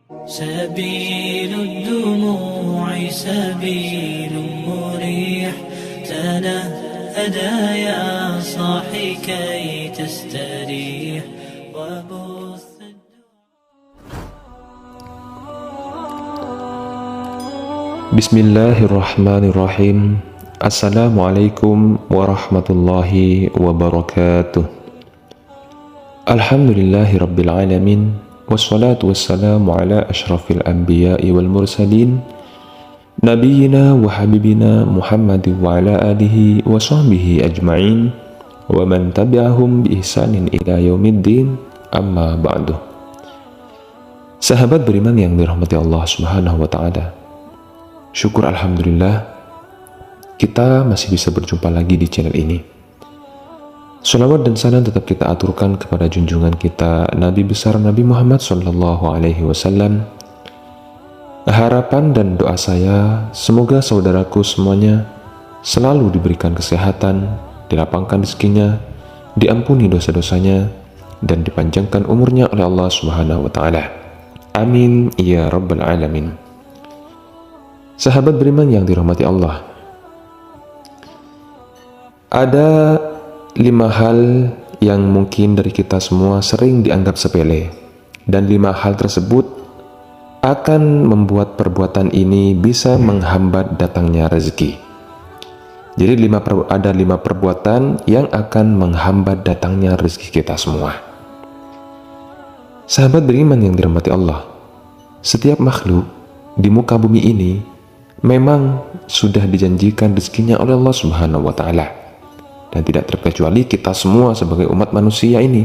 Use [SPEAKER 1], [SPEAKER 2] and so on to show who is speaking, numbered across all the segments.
[SPEAKER 1] سبيل الدموع سبيل مريح تنهدى يا صاحي كي تستريح وبث.
[SPEAKER 2] Bismillahirrahmanirrahim. Assalamualaikum warahmatullahi wabarakatuh. Alhamdulillahi rabbil alamin. Wassalatu wassalamu ala ashrafil anbiya'i wal mursalin Nabiyyina wa habibina Muhammad wa ala alihi wa sahbihi ajma'in wa man tabi'ahum bi ihsanin ila yaumiddin, amma ba'du. Sahabat beriman yang dirahmati Allah subhanahu wa ta'ala, syukur alhamdulillah kita masih bisa berjumpa lagi di channel ini. Shalawat dan salam tetap kita aturkan kepada junjungan kita Nabi besar Nabi Muhammad Sallallahu Alaihi Wasallam. Harapan dan doa saya semoga saudaraku semuanya selalu diberikan kesehatan, dilapangkan rezekinya, diampuni dosa-dosanya, dan dipanjangkan umurnya oleh Allah Subhanahu Wa Taala. Amin ya Rabbal Alamin. Sahabat beriman yang dirahmati Allah, ada 5 hal yang mungkin dari kita semua sering dianggap sepele, dan 5 hal tersebut akan membuat perbuatan ini bisa menghambat datangnya rezeki. Jadi ada 5 perbuatan yang akan menghambat datangnya rezeki kita semua. Sahabat beriman yang dirahmati Allah, setiap makhluk di muka bumi ini memang sudah dijanjikan rezekinya oleh Allah Subhanahu wa Ta'ala, dan tidak terkecuali kita semua sebagai umat manusia ini.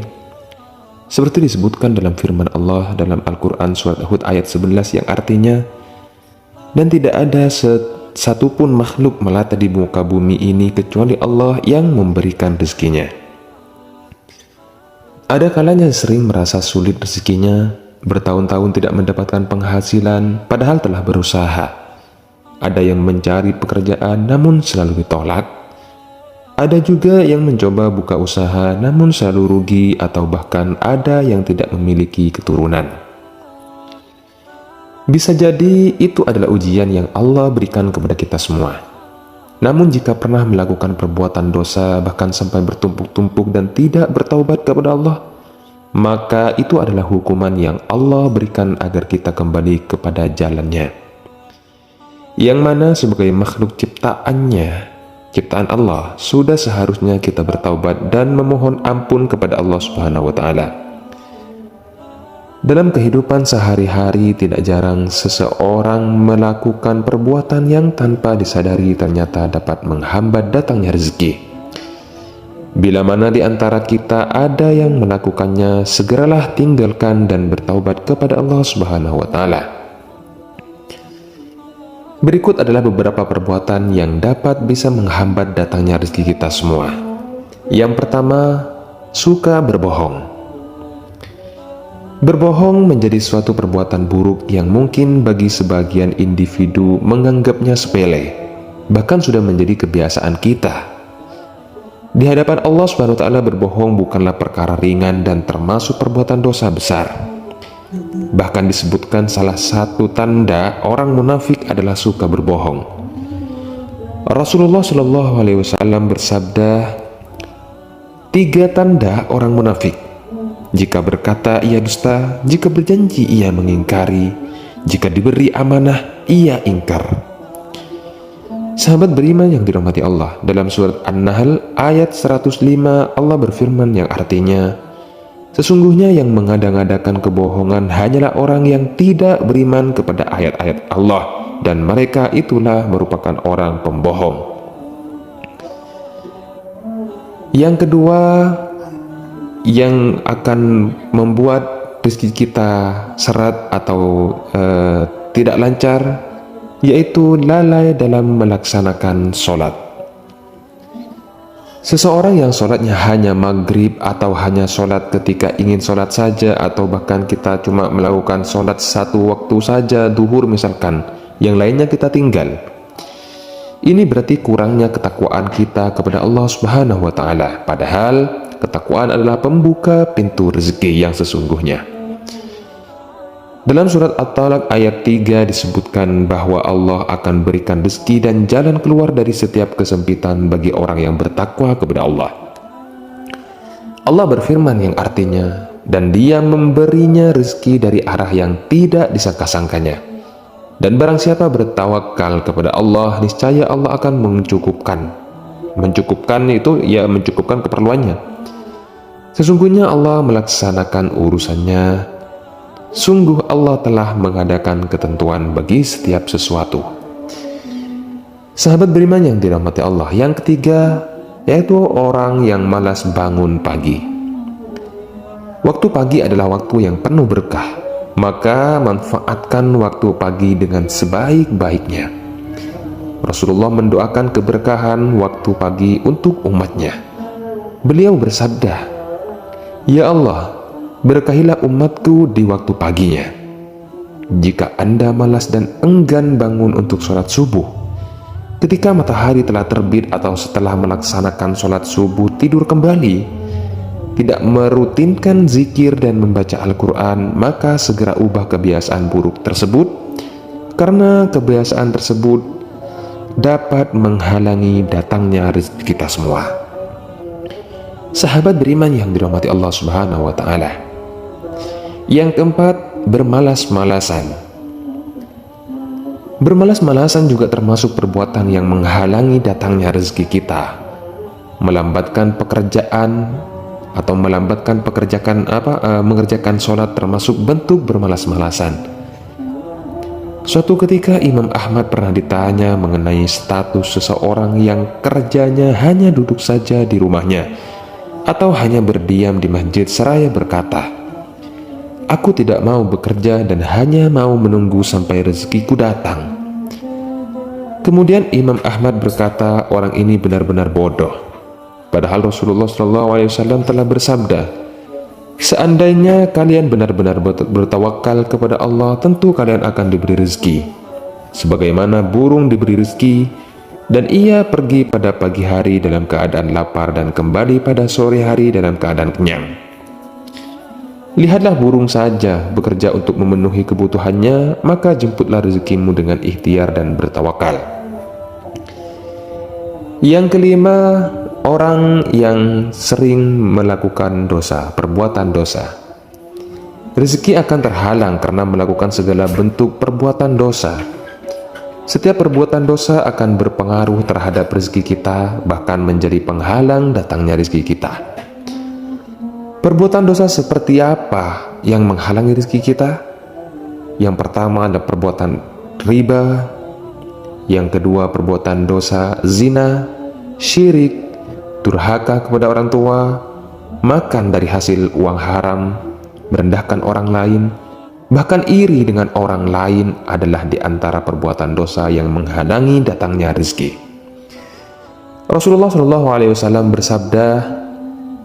[SPEAKER 2] Seperti disebutkan dalam firman Allah dalam Al-Quran surat Hud ayat 11 yang artinya, dan tidak ada satupun makhluk melata di muka bumi ini kecuali Allah yang memberikan rezekinya. Ada kalanya sering merasa sulit rezekinya, bertahun-tahun tidak mendapatkan penghasilan padahal telah berusaha. Ada yang mencari pekerjaan namun selalu ditolak. Ada juga yang mencoba buka usaha namun selalu rugi, atau bahkan ada yang tidak memiliki keturunan. Bisa jadi itu adalah ujian yang Allah berikan kepada kita semua. Namun jika pernah melakukan perbuatan dosa bahkan sampai bertumpuk-tumpuk dan tidak bertaubat kepada Allah, maka itu adalah hukuman yang Allah berikan agar kita kembali kepada jalannya, yang mana sebagai makhluk ciptaan Allah, sudah seharusnya kita bertaubat dan memohon ampun kepada Allah Subhanahu wa Ta'ala. Dalam kehidupan sehari-hari tidak jarang seseorang melakukan perbuatan yang tanpa disadari ternyata dapat menghambat datangnya rezeki. Bila mana di antara kita ada yang melakukannya, segeralah tinggalkan dan bertaubat kepada Allah Subhanahu wa Ta'ala. Berikut adalah beberapa perbuatan yang dapat bisa menghambat datangnya rezeki kita semua. Yang pertama, suka berbohong. Berbohong menjadi suatu perbuatan buruk yang mungkin bagi sebagian individu menganggapnya sepele, bahkan sudah menjadi kebiasaan kita. Di hadapan Allah SWT berbohong bukanlah perkara ringan dan termasuk perbuatan dosa besar. Bahkan disebutkan salah satu tanda orang munafik adalah suka berbohong. Rasulullah Shallallahu Alaihi Wasallam bersabda, 3 tanda orang munafik: jika berkata ia dusta, jika berjanji ia mengingkari, jika diberi amanah ia ingkar. Sahabat beriman yang dirahmati Allah, dalam surat An-Nahl ayat 105 Allah berfirman yang artinya, sesungguhnya yang mengada-ngadakan kebohongan hanyalah orang yang tidak beriman kepada ayat-ayat Allah, dan mereka itulah merupakan orang pembohong. Yang kedua yang akan membuat rezeki kita seret atau tidak lancar, yaitu lalai dalam melaksanakan sholat. Seseorang yang sholatnya hanya maghrib atau hanya sholat ketika ingin sholat saja, atau bahkan kita cuma melakukan sholat 1 waktu saja, duhur misalkan, yang lainnya kita tinggal. Ini berarti kurangnya ketakwaan kita kepada Allah Subhanahu wa Ta'ala. Padahal ketakwaan adalah pembuka pintu rezeki yang sesungguhnya. Dalam surat At-Talaq ayat 3 disebutkan bahwa Allah akan berikan rezeki dan jalan keluar dari setiap kesempitan bagi orang yang bertakwa kepada Allah. Allah berfirman yang artinya, dan Dia memberinya rezeki dari arah yang tidak disangka-sangkanya. Dan barang siapa bertawakal kepada Allah, niscaya Allah akan mencukupkan. Mencukupkan itu ya mencukupkan keperluannya. Sesungguhnya Allah melaksanakan urusannya. Sungguh Allah telah mengadakan ketentuan bagi setiap sesuatu. Sahabat beriman yang dirahmati Allah, yang ketiga yaitu orang yang malas bangun pagi. Waktu pagi adalah waktu yang penuh berkah, maka manfaatkan waktu pagi dengan sebaik-baiknya. Rasulullah mendoakan keberkahan waktu pagi untuk umatnya. Beliau bersabda, "Ya Allah, berkahilah umatku di waktu paginya. Jika Anda malas dan enggan bangun untuk sholat subuh, ketika matahari telah terbit atau setelah melaksanakan sholat subuh tidur kembali, tidak merutinkan zikir dan membaca Al-Quran, maka segera ubah kebiasaan buruk tersebut, karena kebiasaan tersebut dapat menghalangi datangnya rezeki kita semua." Sahabat beriman yang dirahmati Allah Subhanahu wa Ta'ala, yang keempat, bermalas-malasan. Bermalas-malasan juga termasuk perbuatan yang menghalangi datangnya rezeki kita, melambatkan pekerjaan atau mengerjakan sholat termasuk bentuk bermalas-malasan. Suatu ketika Imam Ahmad pernah ditanya mengenai status seseorang yang kerjanya hanya duduk saja di rumahnya atau hanya berdiam di masjid seraya berkata, "Aku tidak mau bekerja dan hanya mau menunggu sampai rezekiku datang." Kemudian Imam Ahmad berkata, orang ini benar-benar bodoh. Padahal Rasulullah SAW telah bersabda, "Seandainya kalian benar-benar bertawakal kepada Allah, tentu kalian akan diberi rezeki, sebagaimana burung diberi rezeki, dan ia pergi pada pagi hari dalam keadaan lapar dan kembali pada sore hari dalam keadaan kenyang. Lihatlah burung saja bekerja untuk memenuhi kebutuhannya, maka jemputlah rezekimu dengan ikhtiar dan bertawakal." Yang kelima, orang yang sering melakukan dosa, perbuatan dosa. Rezeki akan terhalang karena melakukan segala bentuk perbuatan dosa. Setiap perbuatan dosa akan berpengaruh terhadap rezeki kita, bahkan menjadi penghalang datangnya rezeki kita. Perbuatan dosa seperti apa yang menghalangi rezeki kita? Yang pertama ada perbuatan riba, yang kedua perbuatan dosa zina, syirik, durhaka kepada orang tua, makan dari hasil uang haram, merendahkan orang lain, bahkan iri dengan orang lain adalah di antara perbuatan dosa yang menghalangi datangnya rezeki. Rasulullah SAW bersabda,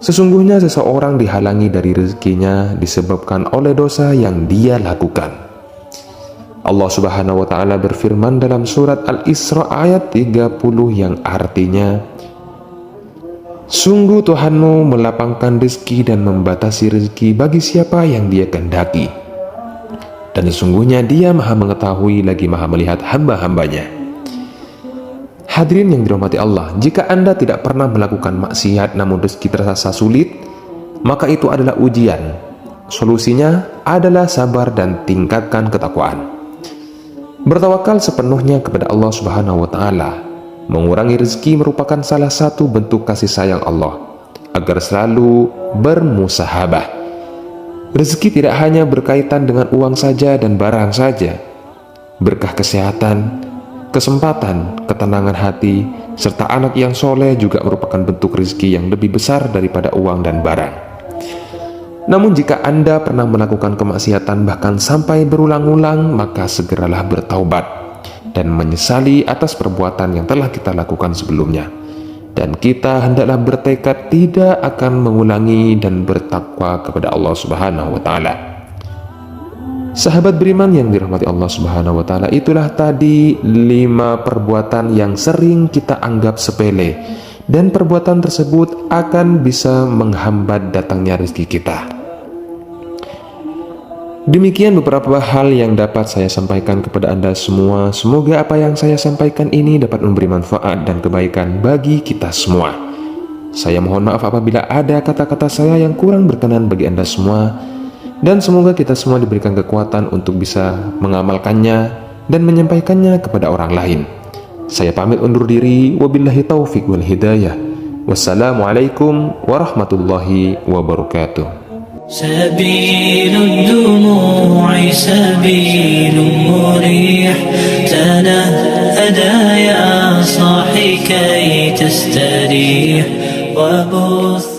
[SPEAKER 2] "Sesungguhnya seseorang dihalangi dari rezekinya disebabkan oleh dosa yang dia lakukan." Allah Subhanahu wa Ta'ala berfirman dalam surat Al-Isra ayat 30 yang artinya, "Sungguh Tuhanmu melapangkan rezeki dan membatasi rezeki bagi siapa yang Dia kehendaki, dan sesungguhnya Dia Maha mengetahui lagi Maha melihat hamba-hambanya." Hadirin yang dirahmati Allah, jika Anda tidak pernah melakukan maksiat namun rezeki terasa sulit, maka itu adalah ujian. Solusinya adalah sabar dan tingkatkan ketakwaan. Bertawakal sepenuhnya kepada Allah Subhanahu wa Ta'ala. Mengurangi rezeki merupakan salah satu bentuk kasih sayang Allah agar selalu bermusahabah. Rezeki tidak hanya berkaitan dengan uang saja dan barang saja. Berkah kesehatan, kesempatan, ketenangan hati, serta anak yang soleh juga merupakan bentuk rezeki yang lebih besar daripada uang dan barang. Namun jika Anda pernah melakukan kemaksiatan bahkan sampai berulang-ulang, maka segeralah bertaubat dan menyesali atas perbuatan yang telah kita lakukan sebelumnya. Dan kita hendaklah bertekad tidak akan mengulangi dan bertakwa kepada Allah Subhanahu wa Ta'ala. Sahabat beriman yang dirahmati Allah Subhanahu wa Ta'ala, itulah tadi 5 perbuatan yang sering kita anggap sepele, dan perbuatan tersebut akan bisa menghambat datangnya rezeki kita. Demikian beberapa hal yang dapat saya sampaikan kepada Anda semua. Semoga apa yang saya sampaikan ini dapat memberi manfaat dan kebaikan bagi kita semua. Saya mohon maaf apabila ada kata-kata saya yang kurang berkenan bagi Anda semua. Dan semoga kita semua diberikan kekuatan untuk bisa mengamalkannya dan menyampaikannya kepada orang lain. Saya pamit undur diri. Wabillahi taufiq wal hidayah. Wassalamualaikum warahmatullahi wabarakatuh.
[SPEAKER 1] سبيل الدموع سبيل مريح تنهدى يا صاحي كي تستريح وبث